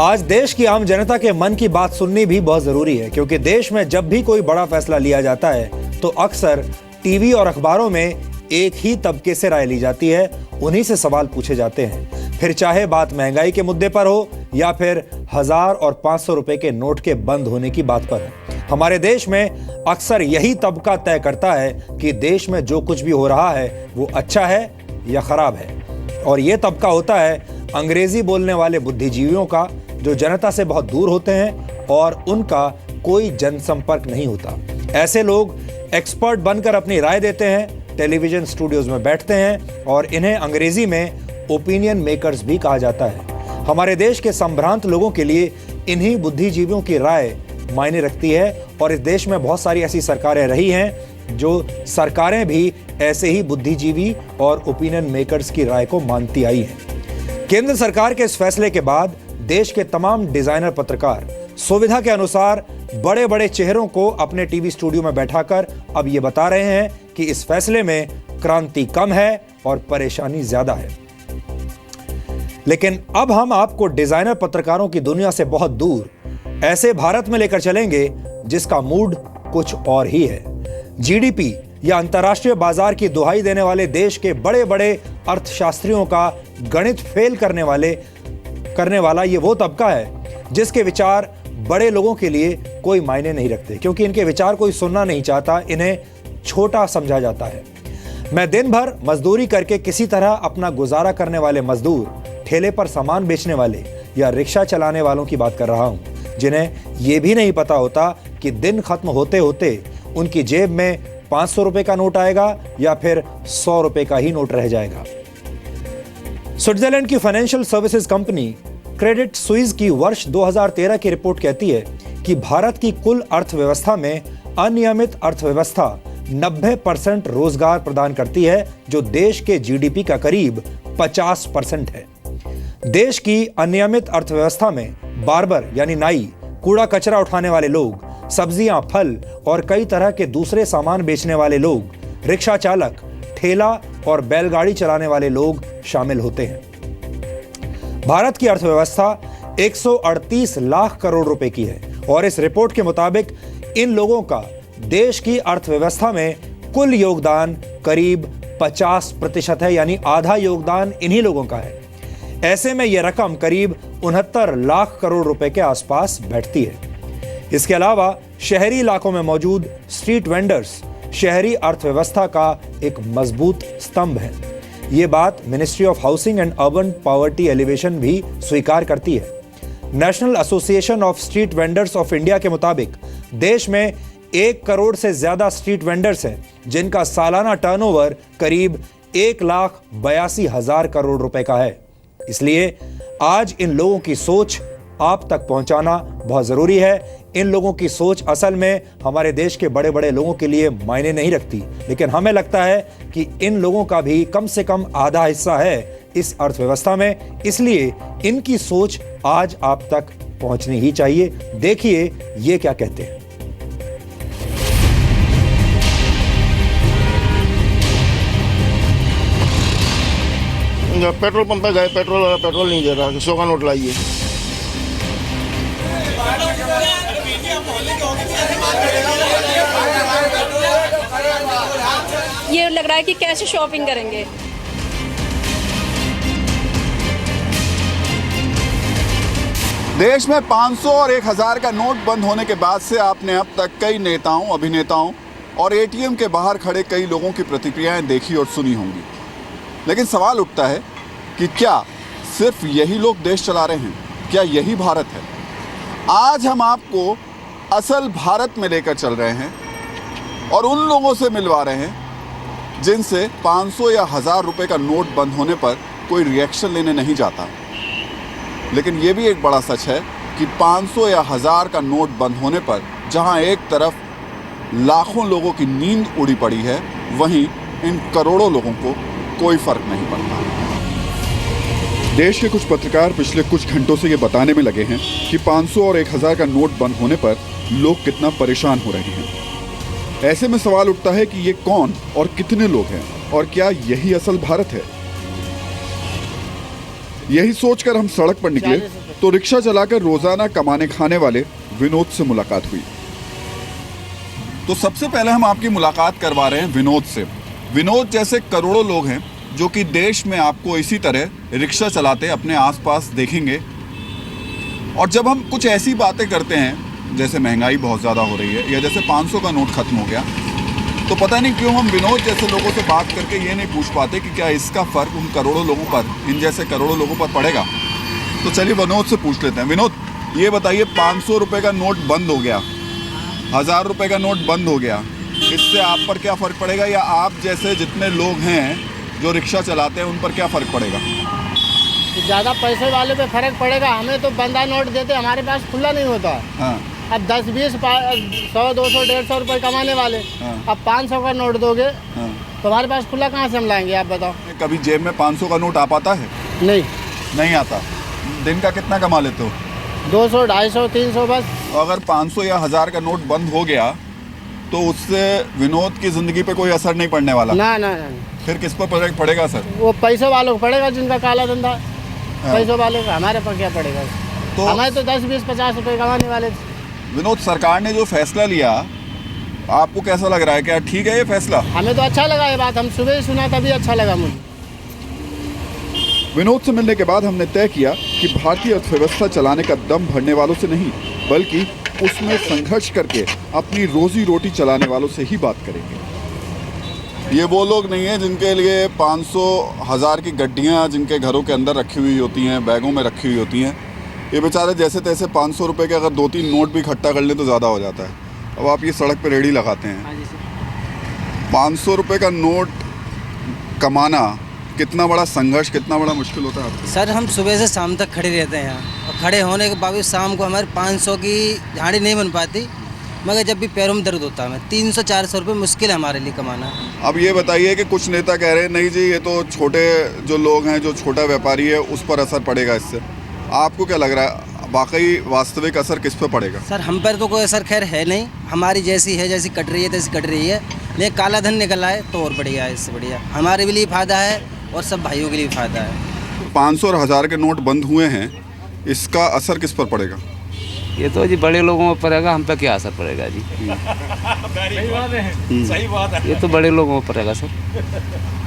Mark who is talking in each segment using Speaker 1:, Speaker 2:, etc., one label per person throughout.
Speaker 1: आज देश की आम जनता के मन की बात सुननी भी बहुत जरूरी है, क्योंकि देश में जब भी कोई बड़ा फैसला लिया जाता है तो अक्सर टीवी और अखबारों में एक ही तबके से राय ली जाती है, उन्हीं से सवाल पूछे जाते हैं। फिर चाहे बात महंगाई के मुद्दे पर हो या फिर 1000 और 500 रुपए के नोट के बंद होने की बात पर हो, हमारे देश में अक्सर यही तबका तय करता है कि देश में जो कुछ भी हो रहा है वो अच्छा है या खराब है। और ये तबका होता है अंग्रेजी बोलने वाले बुद्धिजीवियों का, जो जनता से बहुत दूर होते हैं और उनका कोई जनसंपर्क नहीं होता। ऐसे लोग एक्सपर्ट बनकर अपनी राय देते हैं, टेलीविजन स्टूडियोज में बैठते हैं और इन्हें अंग्रेजी में ओपिनियन मेकर्स भी कहा जाता है। हमारे देश के संभ्रांत लोगों के लिए इन्हीं बुद्धिजीवियों की राय मायने रखती है और इस देश में बहुत सारी ऐसी सरकारें रही हैं जो सरकारें भी ऐसे ही बुद्धिजीवी और ओपिनियन मेकर्स की राय को मानती आई हैं। केंद्र सरकार के इस फैसले के बाद देश के तमाम डिजाइनर पत्रकार सुविधा के अनुसार बड़े बड़े चेहरों को अपने टीवी स्टूडियो में बैठाकर अब ये बता रहे हैं कि इस फैसले में क्रांति कम है और परेशानी ज्यादा है। लेकिन अब हम आपको डिजाइनर पत्रकारों की दुनिया से बहुत दूर ऐसे भारत में लेकर चलेंगे जिसका मूड कुछ और ही है। जीडीपी या अंतर्राष्ट्रीय बाजार की दुहाई देने वाले देश के बड़े बड़े अर्थशास्त्रियों का गणित फेल करने वाला ये वो तबका है जिसके विचार बड़े लोगों के लिए कोई मायने नहीं रखते, क्योंकि इनके विचार कोई सुनना नहीं चाहता, इन्हें छोटा समझा जाता है। मैं दिन भर मजदूरी करके किसी तरह अपना गुजारा करने वाले मजदूर, ठेले पर सामान बेचने वाले या रिक्शा चलाने वालों की बात कर रहा हूं, जिन्हें यह भी नहीं पता होता कि दिन खत्म होते होते उनकी जेब में 500 रुपए का नोट आएगा या फिर 100 रुपए का ही नोट रह जाएगा। स्विट्जरलैंड की financial services company Credit Suisse की वर्ष 2013 की रिपोर्ट कहती है कि भारत की कुल अर्थव्यवस्था में अनियमित अर्थव्यवस्था 90% रोजगार प्रदान करती है, जो देश के जीडीपी का करीब 50% है। देश की अनियमित अर्थव्यवस्था में बार्बर यानी नाई, कूड़ा कचरा उठाने वाले लोग, सब्जियां, फल और कई तरह के दूसरे सामान बेचने वाले लोग, रिक्शा चालक, ठेला और बैलगाड़ी चलाने वाले लोग शामिल होते हैं। भारत की अर्थव्यवस्था 138 लाख करोड़ रुपए की है और इस रिपोर्ट के मुताबिक इन लोगों का देश की अर्थव्यवस्था में कुल योगदान करीब 50% है, यानी आधा योगदान इन्हीं लोगों का है। ऐसे में यह रकम करीब 69 लाख करोड़ रुपए के आसपास बैठती है। इसके अलावा शहरी इलाकों में मौजूद स्ट्रीट वेंडर्स शहरी अर्थव्यवस्था का एक मजबूत स्तंभ है। ये बात ministry of housing and urban poverty alleviation भी स्वीकार करती है। National association of street vendors of India के मुताबिक देश में 1 करोड़ से ज्यादा स्ट्रीट वेंडर्स हैं, जिनका सालाना टर्नओवर करीब 1,82,000 करोड़ रुपए का है। इसलिए आज इन लोगों की सोच आप तक पहुंचाना बहुत जरूरी है। इन लोगों की सोच असल में हमारे देश के बड़े बड़े लोगों के लिए मायने नहीं रखती, लेकिन हमें लगता है कि इन लोगों का भी कम से कम आधा हिस्सा है इस अर्थव्यवस्था में, इसलिए इनकी सोच आज आप तक पहुंचनी ही चाहिए। देखिए ये क्या कहते हैं।
Speaker 2: पेट्रोल पंप पे गए, पेट्रोल नहीं दे रहा, 100 का नोट लाइए।
Speaker 3: ये लग रहा है कि कैसे शॉपिंग करेंगे।
Speaker 4: देश में 500 और 1000 का नोट बंद होने के बाद से आपने अब तक कई नेताओं, अभिनेताओं और एटीएम के बाहर खड़े कई लोगों की प्रतिक्रियाएं देखी और सुनी होंगी। लेकिन सवाल उठता है कि क्या सिर्फ यही लोग देश चला रहे हैं? क्या यही भारत है? आज हम आपको असल भारत में लेकर चल रहे हैं और उन लोगों से मिलवा रहे हैं जिनसे 500 या 1000 रुपए का नोट बंद होने पर कोई रिएक्शन लेने नहीं जाता। लेकिन ये भी एक बड़ा सच है कि 500 या 1000 का नोट बंद होने पर जहां एक तरफ लाखों लोगों की नींद उड़ी पड़ी है, वहीं इन करोड़ों लोगों को कोई फर्क नहीं पड़ता।
Speaker 5: देश के कुछ पत्रकार पिछले कुछ घंटों से ये बताने में लगे हैं कि 500 और 1000 का नोट बंद होने पर लोग कितना परेशान हो रहे हैं। ऐसे में सवाल उठता है कि ये कौन और कितने लोग हैं और क्या यही असल भारत है? यही सोचकर हम सड़क पर निकले तो रिक्शा चलाकर रोजाना कमाने खाने वाले विनोद से मुलाकात हुई। तो सबसे पहले हम आपकी मुलाकात करवा रहे हैं विनोद से। विनोद जैसे करोड़ों लोग हैं जो कि देश में आपको इसी तरह रिक्शा चलाते अपने आसपास देखेंगे। और जब हम कुछ ऐसी बातें करते हैं जैसे महंगाई बहुत ज़्यादा हो रही है या जैसे 500 का नोट खत्म हो गया, तो पता नहीं क्यों हम विनोद जैसे लोगों से बात करके ये नहीं पूछ पाते कि क्या इसका फ़र्क उन करोड़ों लोगों पर, इन जैसे करोड़ों लोगों पर पड़ेगा। तो चलिए विनोद से पूछ लेते हैं। विनोद, ये बताइए, 500 रुपये का नोट बंद हो गया, 1000 रुपये का नोट बंद हो गया, इससे आप पर क्या फ़र्क पड़ेगा या आप जैसे जितने लोग हैं जो रिक्शा चलाते हैं उन पर क्या फ़र्क पड़ेगा?
Speaker 6: ज़्यादा पैसे वाले पे फ़र्क पड़ेगा। हमें तो बंदा नोट देते, हमारे पास खुला नहीं होता।
Speaker 5: हाँ।
Speaker 6: अब 10, 20, 100, 200, 150 रुपये कमाने वाले,
Speaker 5: हाँ।
Speaker 6: अब 500 का नोट दोगे
Speaker 5: हाँ।
Speaker 6: तो हमारे पास खुला कहाँ से हम लाएंगे, आप बताओ।
Speaker 5: कभी जेब में 500 का नोट आ पाता है?
Speaker 6: नहीं
Speaker 5: आता। दिन का कितना कमा लेते हो?
Speaker 6: 200, 250, 300 बस।
Speaker 5: अगर 500 या 1000 का नोट बंद हो गया तो उससे विनोद की ज़िंदगी पे कोई असर नहीं पड़ने वाला?
Speaker 6: ना।
Speaker 5: फिर किस पर पड़ेगा सर?
Speaker 6: वो पैसे वालों को पड़ेगा जिनका काला धंधा, पैसों वाले का। हमारे पर क्या पड़ेगा?
Speaker 5: तो
Speaker 6: हमारे तो 10, 20, 50 रुपये कमाने वाले थे।
Speaker 5: विनोद, सरकार ने जो फैसला लिया आपको कैसा लग रहा है? क्या ठीक है ये फैसला?
Speaker 6: हमें तो अच्छा लगा ये बात, हम सुबह ही सुना तभी अच्छा लगा मुझे।
Speaker 5: विनोद से मिलने के बाद हमने तय किया कि भारतीय अर्थव्यवस्था चलाने का दम भरने वालों से नहीं, बल्कि उसमें संघर्ष करके अपनी रोजी रोटी चलाने वालों से ही बात करेंगे। ये वो लोग नहीं हैं जिनके लिए 500, 1000 की गड्डियाँ जिनके घरों के अंदर रखी हुई होती हैं, बैगों में रखी हुई होती हैं। ये बेचारे जैसे तैसे 500 रुपये के अगर 2-3 नोट भी इकट्ठा कर लें तो ज़्यादा हो जाता है। अब आप ये सड़क पर रेहड़ी लगाते हैं, 500 रुपये का नोट कमाना कितना बड़ा संघर्ष, कितना बड़ा मुश्किल होता है आपको?
Speaker 7: सर, हम सुबह से शाम तक खड़े रहते हैं यहाँ, और खड़े होने के बावजूद शाम को हमारे 500 की झाड़ी नहीं बन पाती, मगर जब भी पैरों में दर्द होता है, 300-400 रुपये मुश्किल है हमारे लिए कमाना।
Speaker 5: अब ये बताइए कि कुछ नेता कह रहे हैं नहीं जी ये तो छोटे जो लोग हैं, जो छोटा व्यापारी है, उस पर असर पड़ेगा इससे। आपको क्या लग रहा है, वाकई वास्तविक असर किस पर पड़ेगा?
Speaker 7: सर, हम पर तो कोई असर खैर है नहीं, हमारी जैसी है, जैसी कट रही है तैसी कट रही है, लेकिन काला धन निकल आए तो और बढ़िया है, इससे बढ़िया हमारे भी लिए फ़ायदा है और सब भाइयों के लिए फ़ायदा है।
Speaker 5: 500 और 1000 के नोट बंद हुए हैं, इसका असर किस पर पड़ेगा?
Speaker 8: ये तो जी बड़े लोगों पर पड़ेगा, हम पे क्या असर पड़ेगा जी?
Speaker 9: सही बात है।
Speaker 8: ये तो बड़े लोगों पर पड़ेगा सर,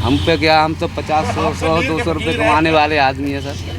Speaker 8: हम पे क्या, हम तो 50, 100, 200 रुपये कमाने वाले आदमी है सर।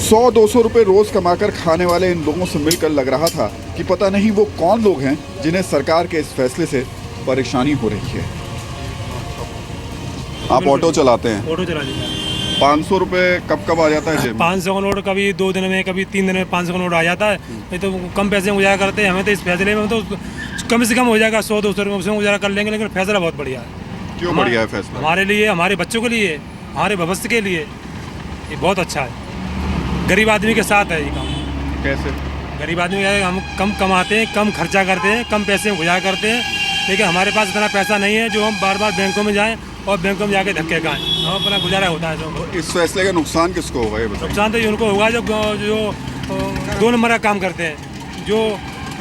Speaker 5: 100-200 रुपये रोज कमाकर खाने वाले इन लोगों से मिलकर लग रहा था कि पता नहीं वो कौन लोग हैं जिन्हें सरकार के इस फैसले से परेशानी हो रही है। आप ऑटो चलाते हैं?
Speaker 9: ऑटो चला देता है।
Speaker 5: 500 रुपये कब आ जाता है जेब में?
Speaker 9: 500 का नोट कभी 2 दिन में, कभी 3 दिन में 500 का नोट आ जाता है। नहीं तो कम पैसे में गुजारा करते हैं। हमें तो इस फैसले में तो कम से कम हो जाएगा, 100-200 रुपये उसमें गुजारा कर लेंगे, लेकिन फैसला बहुत बढ़िया है।
Speaker 5: क्यों बढ़िया है फैसला?
Speaker 9: हमारे लिए, हमारे बच्चों के लिए, हमारे भविष्य के लिए ये बहुत अच्छा है। गरीब आदमी के साथ है ये काम।
Speaker 5: कैसे?
Speaker 9: गरीब आदमी हम कम कमाते हैं, कम खर्चा करते हैं, कम पैसे में गुजारा करते हैं, लेकिन हमारे पास इतना पैसा नहीं है जो हम बार बार बैंकों में जाएं और बैंकों में जाके धक्के खाएं। हम अपना गुजारा होता है जो।
Speaker 5: इस फैसले का नुकसान किसको होगा ये बताइए?
Speaker 9: नुकसान तो ये उनको होगा जो 2 नंबर का काम करते हैं, जो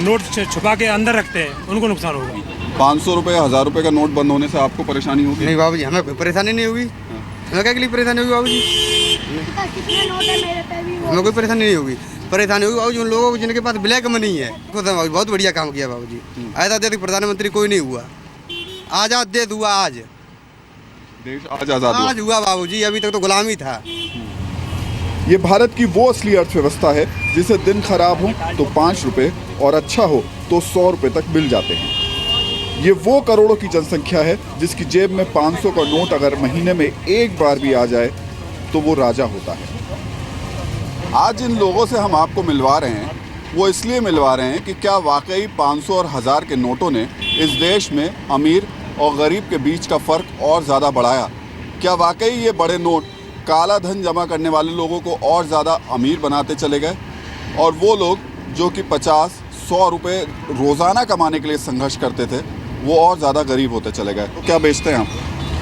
Speaker 9: नोट छुपा के अंदर रखते हैं, उनको नुकसान होगा।
Speaker 5: 500 रुपये, 1000 रुपये का नोट बंद होने से आपको परेशानी होगी?
Speaker 6: नहीं बाबू जी, हमें कोई परेशानी नहीं होगी। हमें क्या के लिए परेशानी होगी बाबू जी? हमें कोई परेशानी नहीं होगी। परेशानी होगी बाबू जी उन लोगों को जिनके पास ब्लैक मनी है। बहुत बढ़िया काम किया बाबू जी। ऐसा देश प्रधानमंत्री कोई नहीं हुआ। आज़ाद देश हुआ आज,
Speaker 5: देश आज आज़ाद हुआ।
Speaker 6: आज हुआ बाबू जी, अभी तक तो गुलामी था।
Speaker 5: ये भारत की वो असली अर्थव्यवस्था है जिसे दिन खराब हो तो 5 रुपये और अच्छा हो तो 100 रुपये तक मिल जाते हैं। ये वो करोड़ों की जनसंख्या है जिसकी जेब में 500 का नोट अगर महीने में एक बार भी आ जाए तो वो राजा होता है। आज जिन लोगों से हम आपको मिलवा रहे हैं वो इसलिए मिलवा रहे हैं कि क्या वाकई 500 और 1000 के नोटों ने इस देश में अमीर और गरीब के बीच का फ़र्क और ज़्यादा बढ़ाया? क्या वाकई ये बड़े नोट काला धन जमा करने वाले लोगों को और ज़्यादा अमीर बनाते चले गए, और वो लोग जो कि 50-100 रुपये रोज़ाना कमाने के लिए संघर्ष करते थे वो और ज़्यादा गरीब होते चले गए? तो क्या बेचते हैं आप?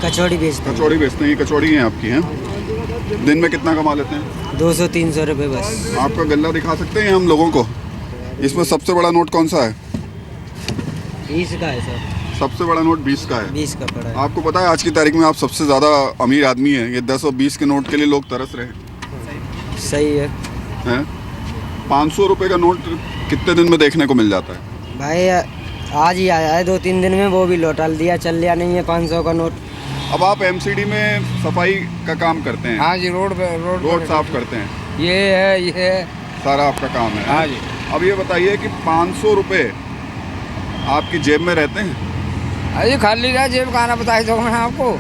Speaker 7: कचौड़ी बेचते हैं।
Speaker 5: कचौड़ी बेचते हैं। ये कचौड़ी हैं आपकी हैं? दिन में कितना कमा लेते हैं?
Speaker 7: 200-300 रुपये बस।
Speaker 5: आपका गल्ला दिखा सकते हैं हम लोगों को? इसमें सबसे बड़ा नोट कौन सा है?
Speaker 7: 20 का है सर।
Speaker 5: सबसे बड़ा नोट 20 का है।
Speaker 7: 20 का पड़ा है।
Speaker 5: आपको पता है आज की तारीख में आप सबसे ज़्यादा अमीर आदमी हैं। ये 10 और 20 के नोट के लिए लोग तरस रहे हैं।
Speaker 7: सही है।
Speaker 5: हैं? 500 रुपए का नोट कितने दिन में देखने को मिल जाता है?
Speaker 7: भाई आज ही आया है, 2-3 दिन में, वो भी लौटा दिया, चल लिया नहीं है 500 का नोट।
Speaker 5: अब आप एमसीडी में सफाई का काम करते हैं?
Speaker 8: हाँ जी, रोड
Speaker 5: साफ करते हैं,
Speaker 8: ये
Speaker 5: सारा आपका काम है?
Speaker 8: हाँ जी।
Speaker 5: अब ये बताइए कि 500 रुपए आपकी जेब में रहते हैं?
Speaker 8: अरे खाली रहा जेब का, आना बताई दो मैं आपको।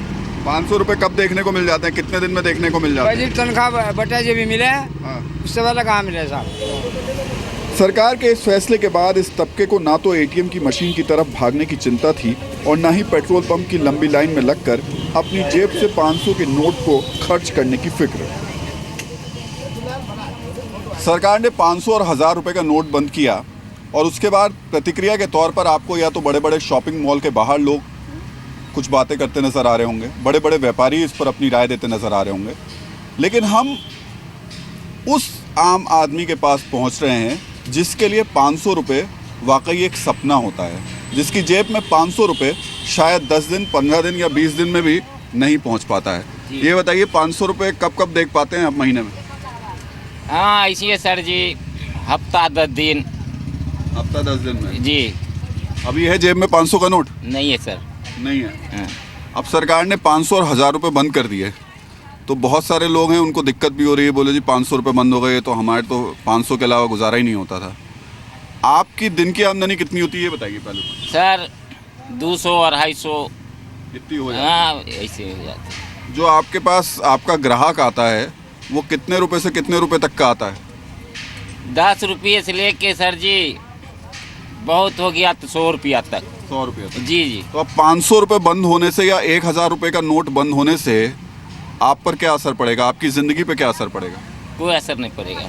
Speaker 5: 500 रुपए कब देखने को मिल जाते हैं, कितने दिन में देखने को मिल जाते हैं?
Speaker 8: तनख्वाह बटा जे भी मिले,
Speaker 5: हाँ।
Speaker 8: उससे वाला कहाँ मिले साहब।
Speaker 5: सरकार के इस फैसले के बाद इस तबके को ना तो एटीएम की मशीन की तरफ भागने की चिंता थी और ना ही पेट्रोल पंप की लंबी लाइन में लगकर अपनी जेब से 500 के नोट को खर्च करने की फिक्र। सरकार ने 500 और 1000 रुपए का नोट बंद किया और उसके बाद प्रतिक्रिया के तौर पर आपको या तो बड़े बड़े शॉपिंग मॉल के बाहर लोग कुछ बातें करते नजर आ रहे होंगे, बड़े बड़े व्यापारी इस पर अपनी राय देते नजर आ रहे होंगे, लेकिन हम उस आम आदमी के पास पहुंच रहे हैं जिसके लिए 500 रुपये वाकई एक सपना होता है, जिसकी जेब में 500 रुपये शायद 10 दिन, 15 दिन या 20 दिन में भी नहीं पहुंच पाता है। ये बताइए 500 रुपये कब कब देख पाते हैं आप महीने में?
Speaker 10: हाँ ऐसी है सर जी, हफ्ता 10 दिन।
Speaker 5: हफ्ता 10 दिन में
Speaker 10: जी।
Speaker 5: अभी है जेब में 500 का नोट?
Speaker 10: नहीं है सर।
Speaker 5: नहीं है। अब सरकार ने 500 और 1000 रुपये बंद कर दिए तो बहुत सारे लोग हैं, उनको दिक्कत भी हो रही है, बोले जी 500 रुपये बंद हो गए तो हमारे तो 500 के अलावा गुजारा ही नहीं होता था। आपकी दिन की आमदनी कितनी होती है ये बताइए पहले।
Speaker 10: सर 200 250
Speaker 5: इतनी हो जाती है?
Speaker 10: हाँ ऐसे हो जाती है।
Speaker 5: जो आपके पास आपका ग्राहक आता है वो कितने रुपए से कितने रुपए तक का आता है?
Speaker 10: 10 रुपये से लेके सर जी बहुत हो गया तो 100 रुपया तक।
Speaker 5: 100 रुपये तक?
Speaker 10: जी जी।
Speaker 5: तो अब 500 रुपये बंद होने से या 1000 रुपये का नोट बंद होने से आप पर क्या असर पड़ेगा, आपकी ज़िंदगी पे क्या असर पड़ेगा?
Speaker 10: कोई असर नहीं पड़ेगा।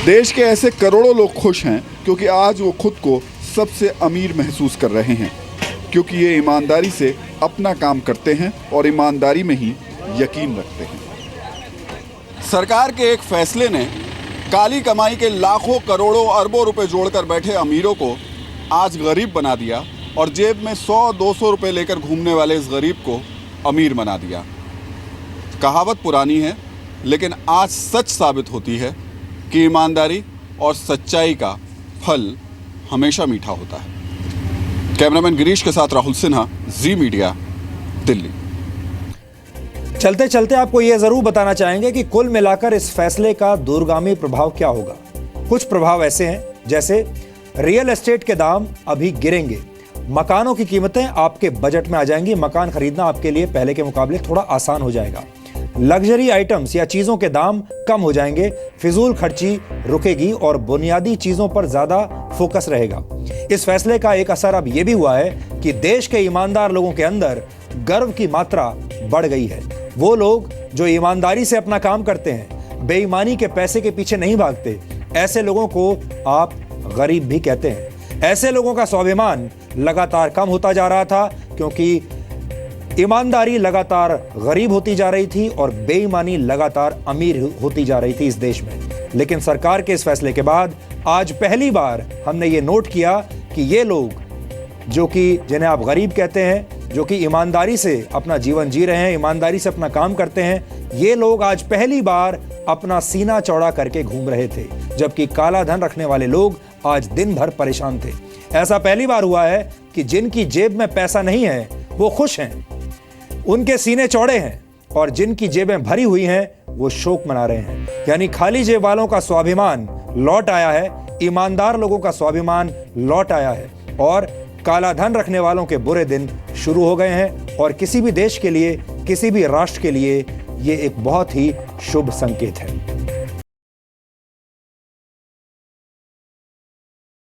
Speaker 5: देश के ऐसे करोड़ों लोग खुश हैं क्योंकि आज वो खुद को सबसे अमीर महसूस कर रहे हैं, क्योंकि ये ईमानदारी से अपना काम करते हैं और ईमानदारी में ही यकीन रखते हैं। सरकार के एक फैसले ने काली कमाई के लाखों करोड़ों अरबों रुपए जोड़कर बैठे अमीरों को आज गरीब बना दिया और जेब में 100-200 रुपए लेकर घूमने वाले इस गरीब को अमीर बना दिया। कहावत पुरानी है लेकिन आज सच साबित होती है कि ईमानदारी और सच्चाई का फल हमेशा मीठा होता है। कैमरामैन गिरीश के साथ राहुल सिन्हा, जी मीडिया, दिल्ली।
Speaker 1: चलते चलते आपको यह जरूर बताना चाहेंगे कि कुल मिलाकर इस फैसले का दूरगामी प्रभाव क्या होगा। कुछ प्रभाव ऐसे हैं जैसे रियल एस्टेट के दाम अभी गिरेंगे, मकानों की कीमतें आपके बजट में आ जाएंगी, मकान खरीदना आपके लिए पहले के मुकाबले थोड़ा आसान हो जाएगा। लग्जरी आइटम्स या चीजों के दाम कम हो जाएंगे, फिजूल खर्ची रुकेगी और बुनियादी चीजों पर ज्यादा फोकस रहेगा। इस फैसले का एक असर अब यह भी हुआ है कि देश के ईमानदार लोगों के अंदर गर्व की मात्रा बढ़ गई है। वो लोग जो ईमानदारी से अपना काम करते हैं, बेईमानी के पैसे के पीछे नहीं भागते, ऐसे लोगों को आप गरीब भी कहते हैं। ऐसे लोगों का स्वाभिमान लगातार कम होता जा रहा था क्योंकि ईमानदारी लगातार गरीब होती जा रही थी और बेईमानी लगातार अमीर होती जा रही थी इस देश में। लेकिन सरकार के इस फैसले के बाद आज पहली बार हमने ये नोट किया कि ये लोग जो कि जिन्हें आप गरीब कहते हैं, जो कि ईमानदारी से अपना जीवन जी रहे हैं, ईमानदारी से अपना काम करते हैं, ये लोग आज पहली बार अपना सीना चौड़ा करके घूम रहे थे, जबकि काला धन रखने वाले लोग आज दिन भर परेशान थे। ऐसा पहली बार हुआ है कि जिनकी जेब में पैसा नहीं है वो खुश हैं, उनके सीने चौड़े हैं, और जिनकी जेबें भरी हुई हैं वो शोक मना रहे हैं। यानी खाली जेब वालों का स्वाभिमान लौट आया है, ईमानदार लोगों का स्वाभिमान लौट आया है और काला धन रखने वालों के बुरे दिन शुरू हो गए हैं। और किसी भी देश के लिए, किसी भी राष्ट्र के लिए ये एक बहुत ही शुभ संकेत है।